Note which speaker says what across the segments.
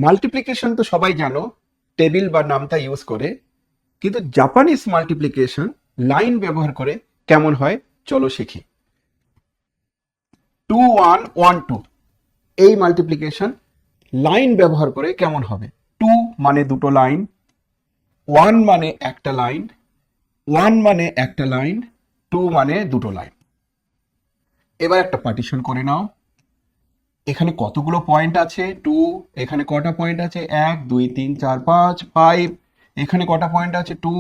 Speaker 1: Multiplication তো সবাই জানো, টেবিল বা নামতা ইউজ করে, কিন্তু জাপানিজ মাল্টিপ্লিকেশন লাইন ব্যবহার করে কেমন হয় চলো শিখি। 2112 এই মাল্টিপ্লিকেশন লাইন ব্যবহার করে কেমন হবে। 2 মানে দুটো লাইন, 1 মানে একটা লাইন, 1 মানে একটা লাইন, 2 মানে দুটো লাইন। এবার একটা পার্টিশন করে নাও। এখানে কতগুলো পয়েন্ট আছে 2, এখানে কটা পয়েন্ট আছে 1 2 3 4 5 5, এখানে কটা পয়েন্ট আছে 2,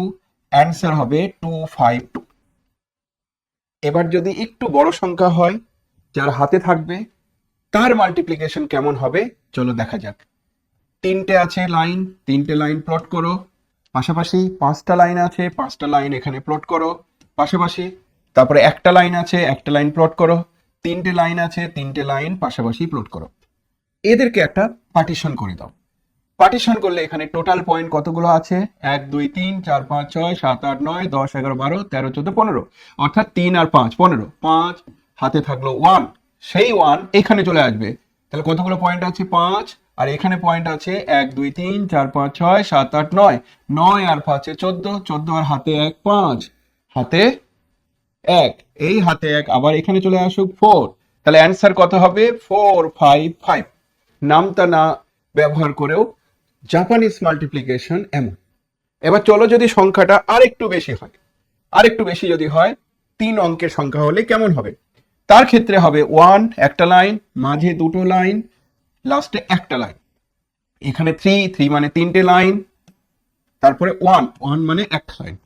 Speaker 1: অ্যান্সার হবে 252। এবার যদি একটু বড় সংখ্যা হয় যার হাতে থাকবে তার মাল্টিপ্লিকেশন কেমন হবে চলো দেখা যাক। তিনটে আছে লাইন, তিনটে লাইন প্লট করো পাশাপাশি, পাঁচটা লাইন আছে, পাঁচটা লাইন এখানে প্লট করো পাশাপাশি, তারপরে একটা লাইন আছে, একটা লাইন প্লট করো, তিনটে লাইন আছে, তিনটে লাইন পাশাপাশি প্লট করো। এদেরকে একটা পার্টিশন করে দাও। পার্টিশন করলে এখানে টোটাল পয়েন্ট কতগুলো আছে 1 2 3 4 5 6 7 8 9 10 11 12 13 14 15, অর্থাৎ 3 আর 5 15, 5 হাতে থাকলো 1, সেই 1 এখানে চলে আসবে। তাহলে কতগুলো পয়েন্ট আছে 5, আর এখানে পয়েন্ট আছে 1 2 3 4 5 6 7 8 9, 9 আর 5 14, 14 আর হাতে 1 5, হাতে 1, এই হাতে 1 আবার এখানে চলে আসুক 4। তাহলে অ্যান্সার কত হবে 455। নামতা না ব্যবহার করেও জাপানিজ মাল্টিপ্লিকেশন এমন। এবার চলো যদি সংখ্যাটা আরেকটু বেশি হয়, আরেকটু বেশি যদি হয় 3 অঙ্কের সংখ্যা হলে কেমন হবে। তার ক্ষেত্রে হবে 1 একটা লাইন, মাঝে দুটো লাইন, লাস্টে একটা লাইন। এখানে 3 3 মানে তিনটে লাইন, তারপরে 1 1 মানে একটা লাইন।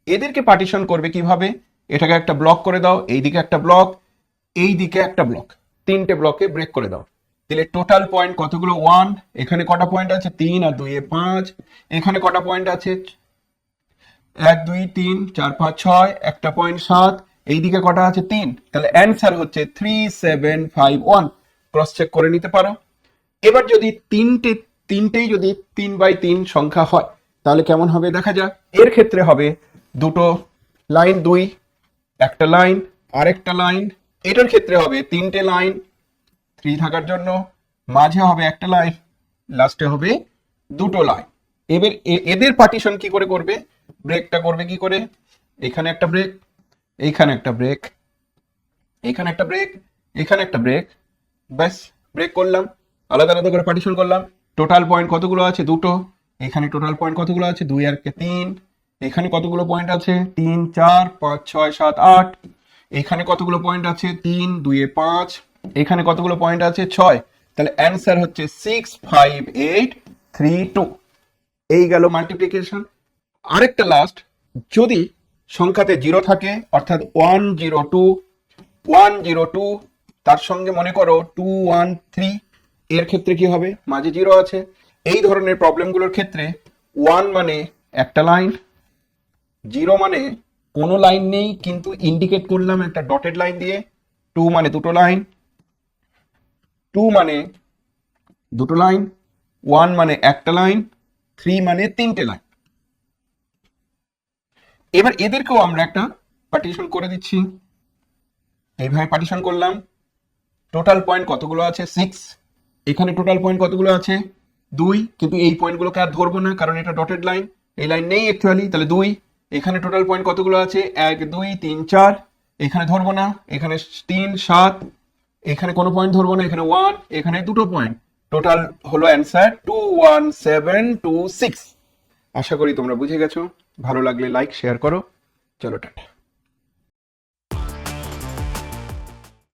Speaker 1: এদেরকে পার্টিশন করবে কিভাবে, এটাকে একটা ব্লক করে দাও, এইদিকে একটা ব্লক, এইদিকে একটা ব্লক, তিনটে ব্লকে ব্রেক করে দাও। তাহলে টোটাল পয়েন্ট কতগুলো 1, এখানে কটা পয়েন্ট আছে 3 আর 2 এ 5, এখানে কটা পয়েন্ট আছে 1 2 3 4 5 6, একটা পয়েন্ট 7, এইদিকে কটা আছে 3। তাহলে অ্যান্সার হচ্ছে 3751। ক্রস চেক করে নিতে পারো। এবার যদি তিনটেই যদি 3/3 সংখ্যা হয় তাহলে কেমন হবে দেখা যাক। এর ক্ষেত্রে হবে দুটো লাইন 2, একটা লাইন আরেকটা লাইন। এটার ক্ষেত্রে হবে তিনটে লাইন 3 থাকার জন্য, মাঝে হবে একটা লাইন, লাস্টে হবে দুটো লাইন। এবার এদের পার্টিশন কি করে করবে, ব্রেকটা করবে কি করে, এখানে একটা ব্রেক, এইখানে একটা ব্রেক, এখানে একটা ব্রেক, এখানে একটা ব্রেক, ব্যাস ব্রেক করলাম, আলাদা আলাদা করে পার্টিশন করলাম। টোটাল পয়েন্ট কতগুলো আছে দুটো, এখানে টোটাল পয়েন্ট কতগুলো আছে 2 আর 3, এখানে কতগুলো পয়েন্ট আছে 3 4 5 6 7 8, এখানে কতগুলো পয়েন্ট আছে 3 2 এ 5, এখানে কতগুলো পয়েন্ট আছে 6। তাহলে অ্যান্সার হচ্ছে 65832। এই গেল মাল্টিপ্লিকেশন। আরেকটা লাস্ট, যদি সংখ্যাতে 0 থাকে অর্থাৎ 102 102, তার সঙ্গে মনে করো 213, এর ক্ষেত্রে কি হবে, মাঝে 0 আছে। এই ধরনের প্রবলেমগুলোর ক্ষেত্রে 1 মানে একটা লাইন, 0 মানে কোনো লাইন নেই কিন্তু ইন্ডিকেট করলাম একটা ডটেড লাইন দিয়ে, 2 মানে দুটো লাইন, 2 মানে দুটো লাইন, 1 মানে একটা লাইন, 3 মানে তিনটে লাইন। এবার এদেরকেও আমরা একটা পার্টিশন করে দিচ্ছি। এইভাবে পার্টিশন করলাম। টোটাল পয়েন্ট কতগুলো আছে 6, এখানে টোটাল পয়েন্ট কতগুলো আছে 2, কিন্তু এই পয়েন্টগুলোকে আর ধরবো না কারণ এটা ডটেড লাইন, এই লাইন নেই অ্যাকচুয়ালি, তাহলে 2। এখানে টোটাল পয়েন্ট কতগুলো আছে 1 2 3 4, এখানে ধরবো না, এখানে 3 7, এখানে কোনো পয়েন্ট ধরবো না, এখানে 1, এখানে দুটো পয়েন্ট। টোটাল হলো অ্যান্সার 21726। আশা করি তোমরা বুঝে গেছো। ভালো লাগলে লাইক শেয়ার করো। চলো টাটা।